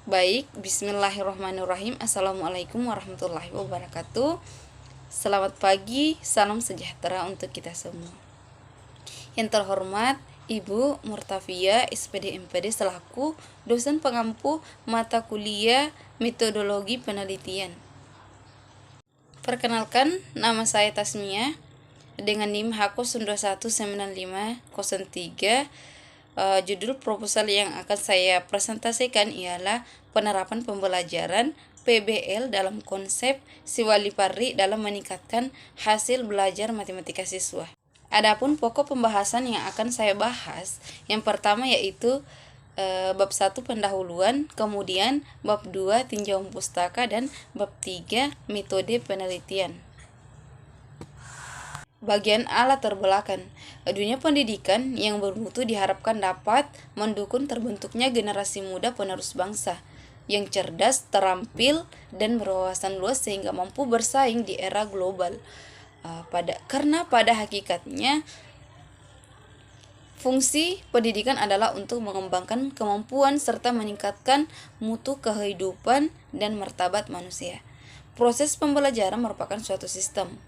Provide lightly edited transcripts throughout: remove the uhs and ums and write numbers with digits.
Baik, bismillahirrahmanirrahim. Assalamualaikum warahmatullahi wabarakatuh. Selamat pagi, salam sejahtera untuk kita semua. Yang terhormat Ibu Murtafia, SPD MPD selaku dosen pengampu mata kuliah metodologi penelitian. Perkenalkan, nama saya Tasmia dengan NIM Hakos 2195003. Judul proposal yang akan saya presentasikan ialah penerapan pembelajaran PBL dalam konsep Siwali Parry dalam meningkatkan hasil belajar matematika siswa. Adapun pokok pembahasan yang akan saya bahas, yang pertama yaitu bab 1 pendahuluan, kemudian bab 2 tinjauan pustaka, dan bab 3 metode penelitian. Bagian A latar belakang. Dunia pendidikan yang bermutu diharapkan dapat mendukung terbentuknya generasi muda penerus bangsa yang cerdas, terampil, dan berwawasan luas sehingga mampu bersaing di era global. Karena pada hakikatnya fungsi pendidikan adalah untuk mengembangkan kemampuan serta meningkatkan mutu kehidupan dan martabat manusia. Proses pembelajaran merupakan suatu sistem.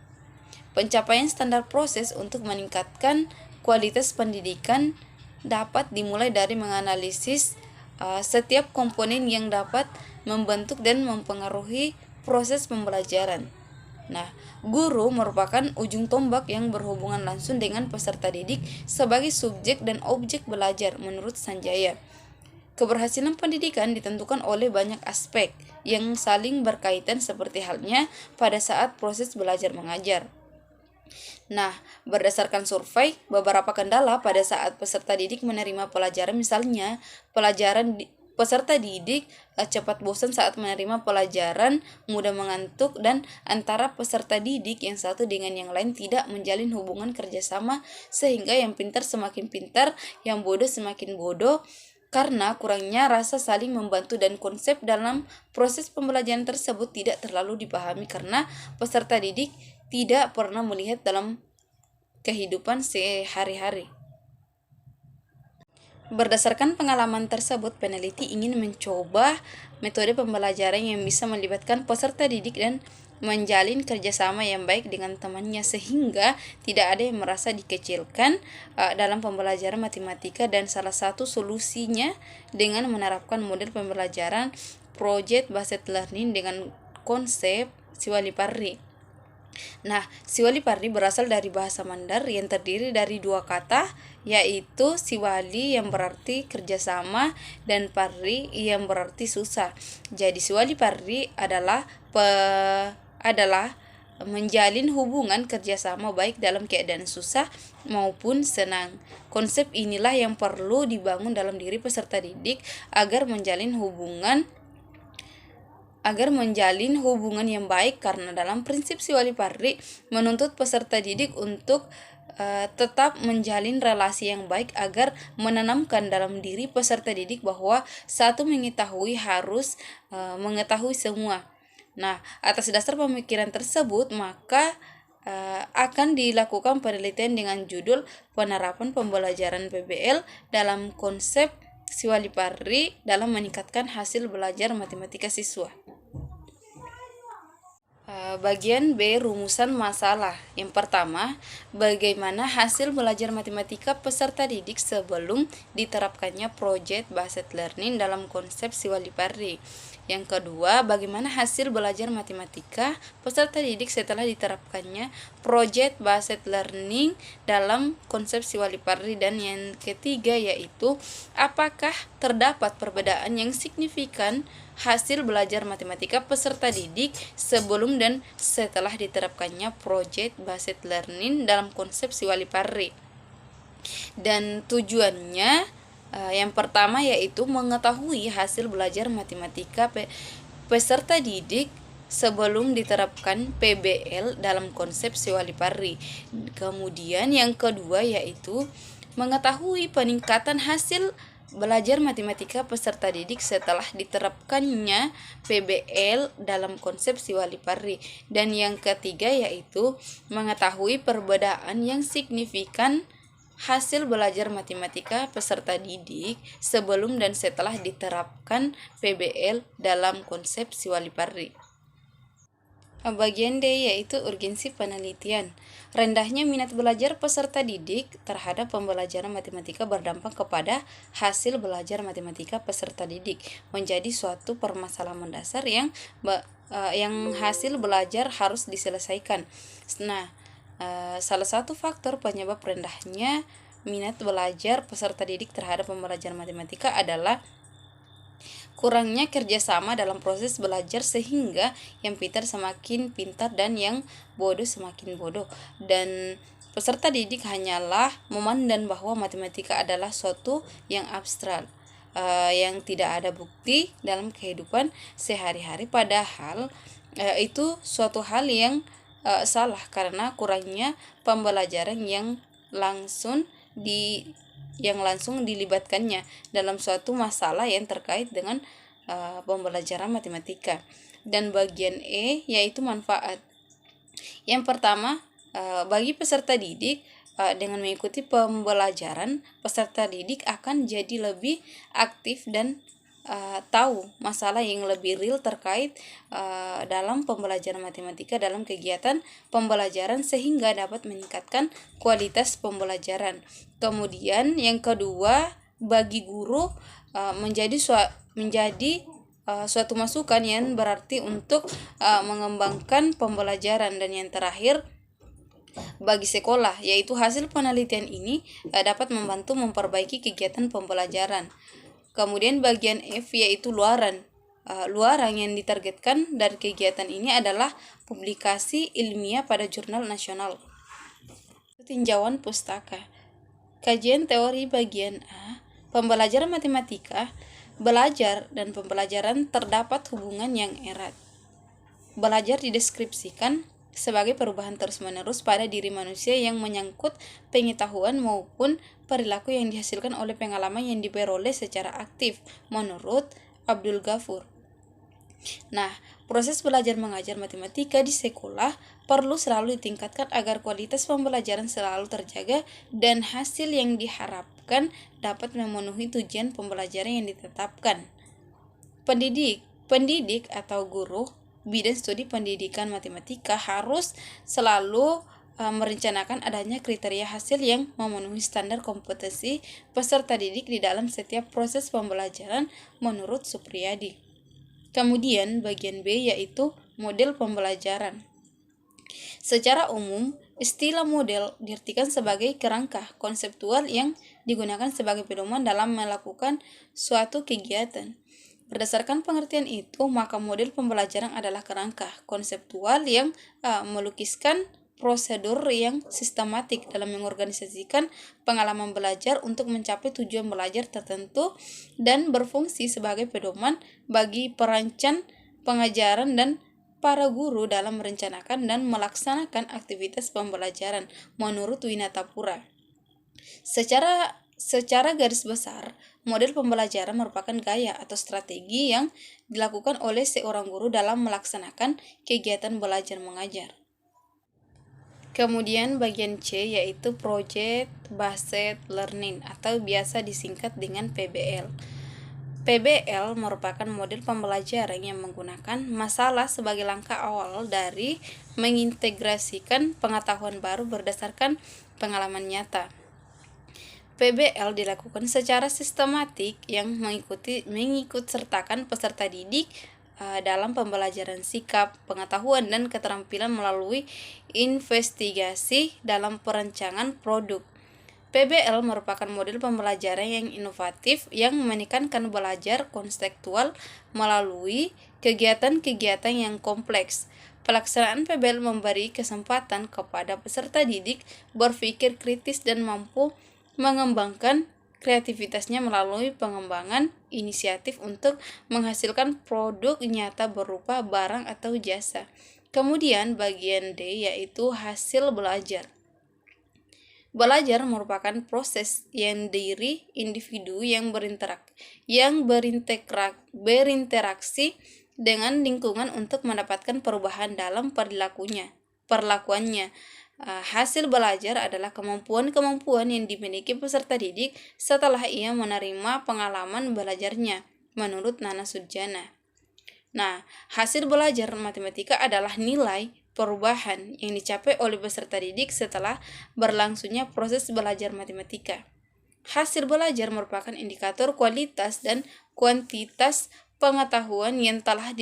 Pencapaian standar proses untuk meningkatkan kualitas pendidikan dapat dimulai dari menganalisis setiap komponen yang dapat membentuk dan mempengaruhi proses pembelajaran. Nah, guru merupakan ujung tombak yang berhubungan langsung dengan peserta didik sebagai subjek dan objek belajar menurut Sanjaya. Keberhasilan pendidikan ditentukan oleh banyak aspek yang saling berkaitan seperti halnya pada saat proses belajar mengajar. Nah, berdasarkan survei, beberapa kendala pada saat peserta didik menerima pelajaran, misalnya peserta didik cepat bosan saat menerima pelajaran, mudah mengantuk, dan antara peserta didik yang satu dengan yang lain tidak menjalin hubungan kerjasama sehingga yang pintar semakin pintar, yang bodoh semakin bodoh, karena kurangnya rasa saling membantu dan konsep dalam proses pembelajaran tersebut tidak terlalu dipahami karena peserta didik tidak pernah melihat dalam kehidupan sehari-hari. Berdasarkan pengalaman tersebut, peneliti ingin mencoba metode pembelajaran yang bisa melibatkan peserta didik dan menjalin kerjasama yang baik dengan temannya sehingga tidak ada yang merasa dikecilkan dalam pembelajaran matematika, dan salah satu solusinya dengan menerapkan model pembelajaran project based learning dengan konsep Siwali Parry. Nah, Siwali Parry berasal dari bahasa Mandar yang terdiri dari dua kata, yaitu Siwali yang berarti kerjasama dan Parry yang berarti susah. Jadi Siwali Parry adalah menjalin hubungan kerjasama baik dalam keadaan susah maupun senang. Konsep inilah yang perlu dibangun dalam diri peserta didik agar menjalin hubungan yang baik, karena dalam prinsip Siwali Parry menuntut peserta didik untuk tetap menjalin relasi yang baik agar menanamkan dalam diri peserta didik bahwa satu mengetahui harus mengetahui semua. Nah, atas dasar pemikiran tersebut maka akan dilakukan penelitian dengan judul penerapan pembelajaran PBL dalam konsep Siwali Parry dalam meningkatkan hasil belajar matematika siswa. Bagian B, rumusan masalah. Yang pertama, bagaimana hasil belajar matematika peserta didik sebelum diterapkannya project based learning dalam konsep Siwali Parry. Yang kedua, bagaimana hasil belajar matematika peserta didik setelah diterapkannya project based learning dalam konsep Siwali Parry. Dan yang ketiga yaitu, apakah terdapat perbedaan yang signifikan hasil belajar matematika peserta didik sebelum dan setelah diterapkannya project based learning dalam konsep Siwali Parry. Dan tujuannya yang pertama yaitu mengetahui hasil belajar matematika peserta didik sebelum diterapkan PBL dalam konsep Siwali Parry. Kemudian yang kedua yaitu mengetahui peningkatan hasil belajar matematika peserta didik setelah diterapkannya PBL dalam konsep Siwali Parry. Dan yang ketiga yaitu mengetahui perbedaan yang signifikan hasil belajar matematika peserta didik sebelum dan setelah diterapkan PBL dalam konsep Siwalipardi. Bagian D yaitu urgensi penelitian. Rendahnya minat belajar peserta didik terhadap pembelajaran matematika berdampak kepada hasil belajar matematika peserta didik menjadi suatu permasalahan mendasar yang hasil belajar harus diselesaikan. Nah, salah satu faktor penyebab rendahnya minat belajar peserta didik terhadap pembelajaran matematika adalah kurangnya kerjasama dalam proses belajar, sehingga yang pintar semakin pintar dan yang bodoh semakin bodoh, dan peserta didik hanyalah memandang bahwa matematika adalah suatu yang abstrak, yang tidak ada bukti dalam kehidupan sehari-hari, padahal itu suatu hal yang salah karena kurangnya pembelajaran yang langsung dilibatkannya dalam suatu masalah yang terkait dengan pembelajaran matematika. Dan bagian E yaitu manfaat. Yang pertama, bagi peserta didik, dengan mengikuti pembelajaran, peserta didik akan jadi lebih aktif dan tahu masalah yang lebih real terkait dalam pembelajaran matematika dalam kegiatan pembelajaran, sehingga dapat meningkatkan kualitas pembelajaran. Kemudian yang kedua, bagi guru menjadi suatu masukan yang berarti untuk mengembangkan pembelajaran. Dan yang terakhir, bagi sekolah, yaitu hasil penelitian ini dapat membantu memperbaiki kegiatan pembelajaran. Kemudian bagian F yaitu luaran. Luaran yang ditargetkan dari kegiatan ini adalah publikasi ilmiah pada jurnal nasional. Tinjauan pustaka. Kajian teori bagian A. Pembelajaran matematika, belajar dan pembelajaran terdapat hubungan yang erat. Belajar dideskripsikan sebagai perubahan terus-menerus pada diri manusia yang menyangkut pengetahuan maupun perilaku yang dihasilkan oleh pengalaman yang diperoleh secara aktif, menurut Abdul Ghafur. Nah, proses belajar mengajar matematika di sekolah perlu selalu ditingkatkan agar kualitas pembelajaran selalu terjaga dan hasil yang diharapkan dapat memenuhi tujuan pembelajaran yang ditetapkan. Pendidik atau guru bidang studi pendidikan matematika harus selalu merencanakan adanya kriteria hasil yang memenuhi standar kompetensi peserta didik di dalam setiap proses pembelajaran, menurut Supriyadi. Kemudian bagian B yaitu model pembelajaran. Secara umum, istilah model diartikan sebagai kerangka konseptual yang digunakan sebagai pedoman dalam melakukan suatu kegiatan. Berdasarkan pengertian itu, maka model pembelajaran adalah kerangka konseptual yang melukiskan prosedur yang sistematik dalam mengorganisasikan pengalaman belajar untuk mencapai tujuan belajar tertentu dan berfungsi sebagai pedoman bagi perancang pengajaran dan para guru dalam merencanakan dan melaksanakan aktivitas pembelajaran, menurut Winatapura. Secara garis besar, model pembelajaran merupakan gaya atau strategi yang dilakukan oleh seorang guru dalam melaksanakan kegiatan belajar mengajar. Kemudian bagian C yaitu Project Based Learning atau biasa disingkat dengan PBL. PBL merupakan model pembelajaran yang menggunakan masalah sebagai langkah awal dari mengintegrasikan pengetahuan baru berdasarkan pengalaman nyata. PBL dilakukan secara sistematik yang mengikut sertakan peserta didik dalam pembelajaran sikap, pengetahuan, dan keterampilan melalui investigasi dalam perancangan produk. PBL merupakan model pembelajaran yang inovatif yang menekankan belajar konseptual melalui kegiatan-kegiatan yang kompleks. Pelaksanaan PBL memberi kesempatan kepada peserta didik berpikir kritis dan mampu mengembangkan kreativitasnya melalui pengembangan inisiatif untuk menghasilkan produk nyata berupa barang atau jasa. Kemudian bagian D yaitu hasil belajar. Belajar merupakan proses yang diri individu yang berinteraksi dengan lingkungan untuk mendapatkan perubahan dalam perlakuannya. Hasil belajar adalah kemampuan-kemampuan yang dimiliki peserta didik setelah ia menerima pengalaman belajarnya, menurut Nana Sujana. Nah, hasil belajar matematika adalah nilai perubahan yang dicapai oleh peserta didik setelah berlangsungnya proses belajar matematika. Hasil belajar merupakan indikator kualitas dan kuantitas pengetahuan yang telah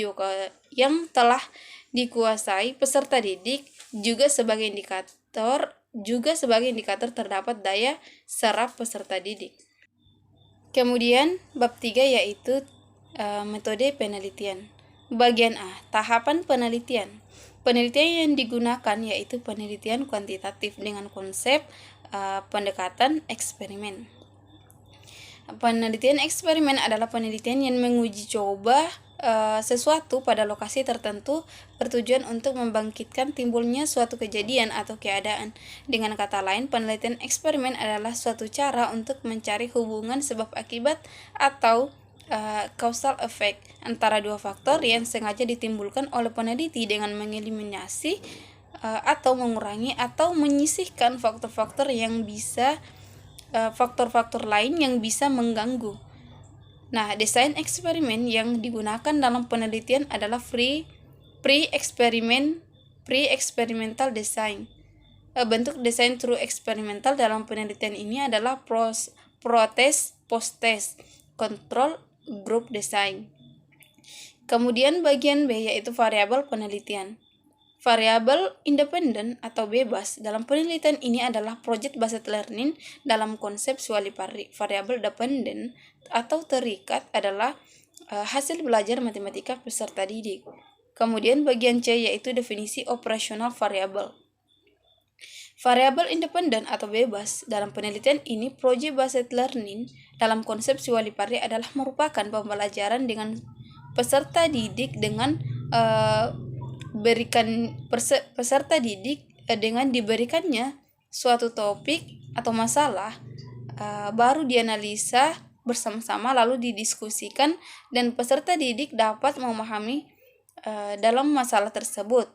dikuasai peserta didik, juga sebagai indikator terdapat daya serap peserta didik. Kemudian bab 3 yaitu metode penelitian. Bagian A, tahapan penelitian. Penelitian yang digunakan yaitu penelitian kuantitatif dengan konsep pendekatan eksperimen. Penelitian eksperimen adalah penelitian yang menguji coba sesuatu pada lokasi tertentu bertujuan untuk membangkitkan timbulnya suatu kejadian atau keadaan. Dengan kata lain, penelitian eksperimen adalah suatu cara untuk mencari hubungan sebab akibat atau causal effect antara dua faktor yang sengaja ditimbulkan oleh peneliti dengan mengeliminasi atau mengurangi atau menyisihkan faktor-faktor lain yang bisa mengganggu. Nah, desain eksperimen yang digunakan dalam penelitian adalah pre-experimental design. Bentuk desain true experimental dalam penelitian ini adalah protest post-test, control group design. Kemudian bagian B yaitu variabel penelitian. Variabel independen atau bebas dalam penelitian ini adalah project based learning dalam konsep Shwari-Parry. Variabel dependen atau terikat adalah hasil belajar matematika peserta didik. Kemudian bagian C yaitu definisi operasional variabel. Variabel independen atau bebas dalam penelitian ini project based learning dalam konsep Shwari-Parry adalah merupakan pembelajaran dengan peserta didik dengan peserta didik dengan diberikannya suatu topik atau masalah baru dianalisa bersama-sama lalu didiskusikan dan peserta didik dapat memahami dalam masalah tersebut.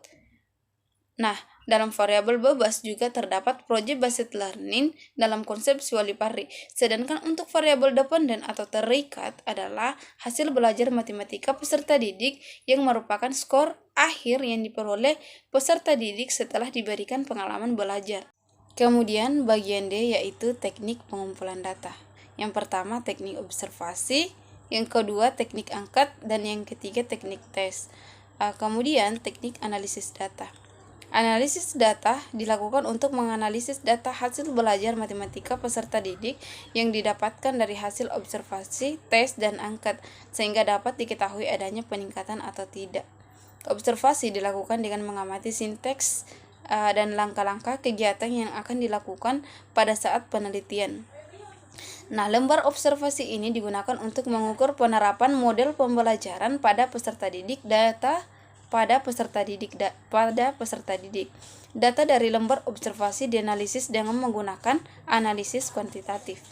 Nah, dalam variabel bebas juga terdapat project based learning dalam konsep Shwari-Parry. Sedangkan untuk variabel dependen atau terikat adalah hasil belajar matematika peserta didik yang merupakan skor akhir yang diperoleh peserta didik setelah diberikan pengalaman belajar. Kemudian bagian D yaitu teknik pengumpulan data. Yang pertama teknik observasi, yang kedua teknik angkat, dan yang ketiga teknik tes. Kemudian teknik analisis data. Analisis data dilakukan untuk menganalisis data hasil belajar matematika peserta didik yang didapatkan dari hasil observasi, tes, dan angkat, sehingga dapat diketahui adanya peningkatan atau tidak. Observasi dilakukan dengan mengamati sinteks dan langkah-langkah kegiatan yang akan dilakukan pada saat penelitian. Nah, lembar observasi ini digunakan untuk mengukur penerapan model pembelajaran pada peserta didik. Data dari lembar observasi dianalisis dengan menggunakan analisis kuantitatif.